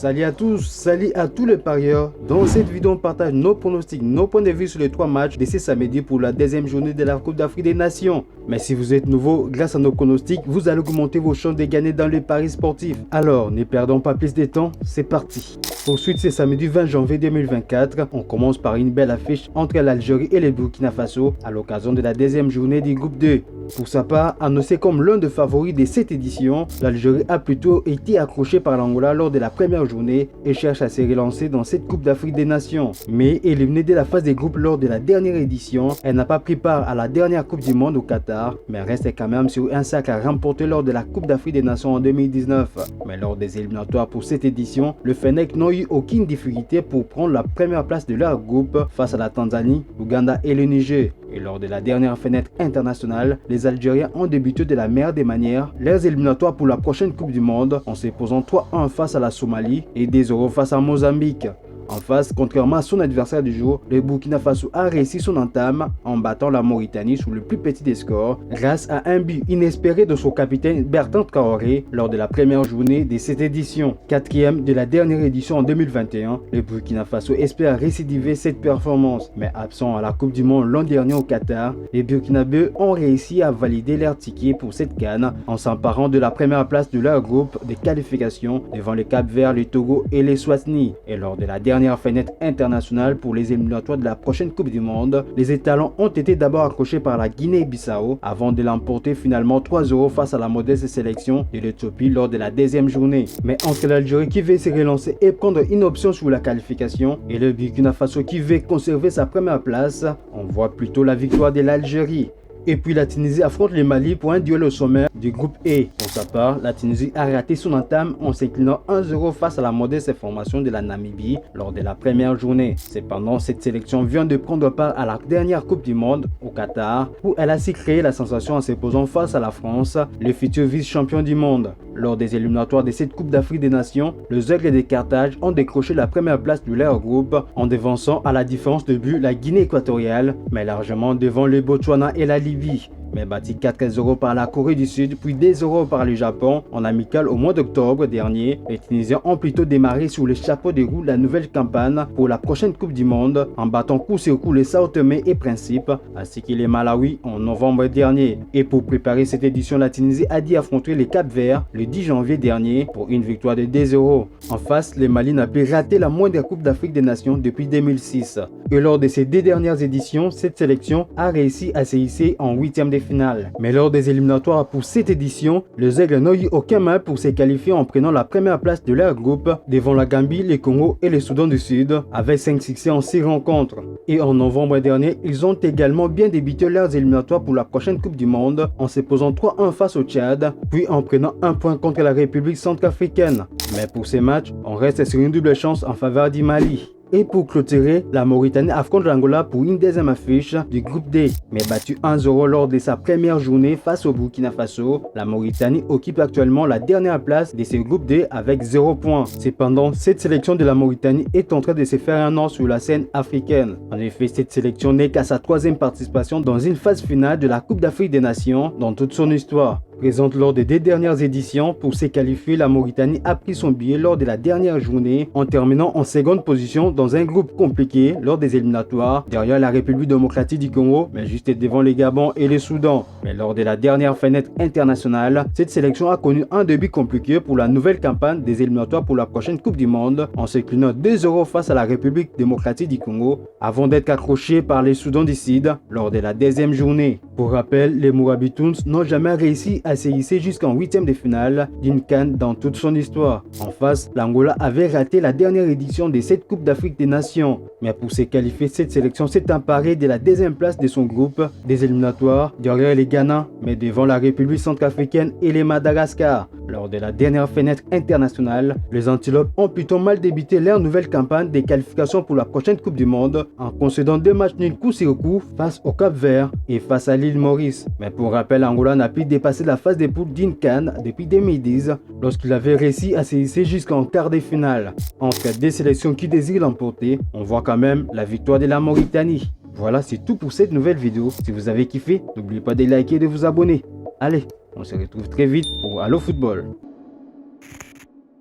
Salut à tous, salut à tous les parieurs. Dans cette vidéo, on partage nos pronostics, nos points de vue sur les 3 matchs de ce samedi pour la deuxième journée de la Coupe d'Afrique des Nations. Mais si vous êtes nouveau, grâce à nos pronostics, vous allez augmenter vos chances de gagner dans les paris sportifs. Alors, ne perdons pas plus de temps, c'est parti. Ensuite, c'est samedi 20 janvier 2024. On commence par une belle affiche entre l'Algérie et le Burkina Faso à l'occasion de la deuxième journée du groupe 2. Pour sa part, annoncé comme l'un des favoris de cette édition, l'Algérie a plutôt été accrochée par l'Angola lors de la première journée et cherche à se relancer dans cette Coupe d'Afrique des Nations. Mais éliminée de la phase des groupes lors de la dernière édition, elle n'a pas pris part à la dernière Coupe du Monde au Qatar, mais reste quand même sur un sac à remporter lors de la Coupe d'Afrique des Nations en 2019. Mais lors des éliminatoires pour cette édition, le Fennec n'a eu aucune difficulté pour prendre la première place de leur groupe face à la Tanzanie, l'Ouganda et le Niger. Et lors de la dernière fenêtre internationale, les Algériens ont débuté de la meilleure des manières leurs éliminatoires pour la prochaine Coupe du Monde en se posant 3-1 face à la Somalie et 2-0 face à Mozambique. En face, contrairement à son adversaire du jour, le Burkina Faso a réussi son entame en battant la Mauritanie sur le plus petit des scores grâce à un but inespéré de son capitaine Bertrand Traoré lors de la première journée de cette édition. Quatrième de la dernière édition en 2021, le Burkina Faso espère récidiver cette performance. Mais absent à la Coupe du Monde l'an dernier au Qatar, les Burkinabés ont réussi à valider leur ticket pour cette CAN en s'emparant de la première place de leur groupe de qualification devant le Cap-Vert, le Togo et les Swatini. Et lors de la dernière fenêtre internationale pour les éliminatoires de la prochaine Coupe du Monde, les étalons ont été d'abord accrochés par la Guinée-Bissau avant de l'emporter finalement 3-0 face à la modeste sélection de l'Éthiopie lors de la deuxième journée. Mais entre l'Algérie qui veut se relancer et prendre une option sur la qualification et le Burkina Faso qui veut conserver sa première place, on voit plutôt la victoire de l'Algérie. Et puis la Tunisie affronte le Mali pour un duel au sommet du groupe E. Pour sa part, la Tunisie a raté son entame en s'inclinant 1-0 face à la modeste formation de la Namibie lors de la première journée. Cependant, cette sélection vient de prendre part à la dernière Coupe du Monde au Qatar où elle a su créer la sensation en se posant face à la France, le futur vice-champion du monde. Lors des éliminatoires de cette Coupe d'Afrique des Nations, les Aigles de Carthage ont décroché la première place de leur groupe en devançant à la différence de but la Guinée équatoriale, mais largement devant le Botswana et la Libye. Mais battu 4-0 par la Corée du Sud puis 2-0 par le Japon en amical au mois d'octobre dernier, les Tunisiens ont plutôt démarré sur le chapeau de roue la nouvelle campagne pour la prochaine Coupe du Monde en battant coup sur coup les Sao Tomé et Principe ainsi que les Malawi en novembre dernier. Et pour préparer cette édition, la Tunisie a dû affronter les Cap-Vert le 10 janvier dernier pour une victoire de 2-0. En face, le Mali n'a pu rater la moindre Coupe d'Afrique des Nations depuis 2006. Et lors de ces 2 dernières éditions, cette sélection a réussi à se hisser en 8e de finale. Mais lors des éliminatoires pour cette édition, les Aigles n'ont eu aucun mal pour se qualifier en prenant la première place de leur groupe devant la Gambie, le Congo et le Soudan du Sud avec 5 succès en 6 rencontres. Et en novembre dernier, ils ont également bien débuté leurs éliminatoires pour la prochaine Coupe du Monde en se posant 3-1 face au Tchad, puis en prenant un point contre la République centrafricaine. Mais pour ces matchs, on reste sur une double chance en faveur du Mali. Et pour clôturer, la Mauritanie affronte l'Angola pour une deuxième affiche du groupe D. Mais battue 1-0 lors de sa première journée face au Burkina Faso, la Mauritanie occupe actuellement la dernière place de ce groupe D avec 0 points. Cependant, cette sélection de la Mauritanie est en train de se faire un nom sur la scène africaine. En effet, cette sélection n'est qu'à sa 3e participation dans une phase finale de la Coupe d'Afrique des Nations dans toute son histoire. Présente lors des 2 dernières éditions, pour se qualifier, la Mauritanie a pris son billet lors de la dernière journée en terminant en seconde position dans un groupe compliqué lors des éliminatoires, derrière la République démocratique du Congo, mais juste devant le Gabon et le Soudan. Mais lors de la dernière fenêtre internationale, cette sélection a connu un début compliqué pour la nouvelle campagne des éliminatoires pour la prochaine Coupe du Monde en s'inclinant 2-0 face à la République démocratique du Congo avant d'être accroché par les Soudan du Sud lors de la 2e journée. Pour rappel, les Mourabitouns n'ont jamais réussi à se hisser jusqu'en 8e de finale d'une CAN dans toute son histoire. En face, l'Angola avait raté la dernière édition de cette Coupe d'Afrique des Nations. Mais pour se qualifier, cette sélection s'est emparée de la 2e place de son groupe des éliminatoires derrière les Ghana, mais devant la République centrafricaine et les Madagascar. Lors de la dernière fenêtre internationale, les Antilopes ont plutôt mal débuté leur nouvelle campagne de qualification pour la prochaine Coupe du Monde en concédant 2 matchs nuls coup sur coup face au Cap-Vert et face à l'île Maurice. Mais pour rappel, Angola n'a pu dépasser la phase des poules d'une CAN depuis 2010 lorsqu'il avait réussi à se hisser jusqu'en quart de finale. Entre 2 sélections qui désirent l'emporter, on voit quand même la victoire de la Mauritanie. Voilà, c'est tout pour cette nouvelle vidéo. Si vous avez kiffé, n'oubliez pas de liker et de vous abonner. Allez, on se retrouve très vite pour Allo Football.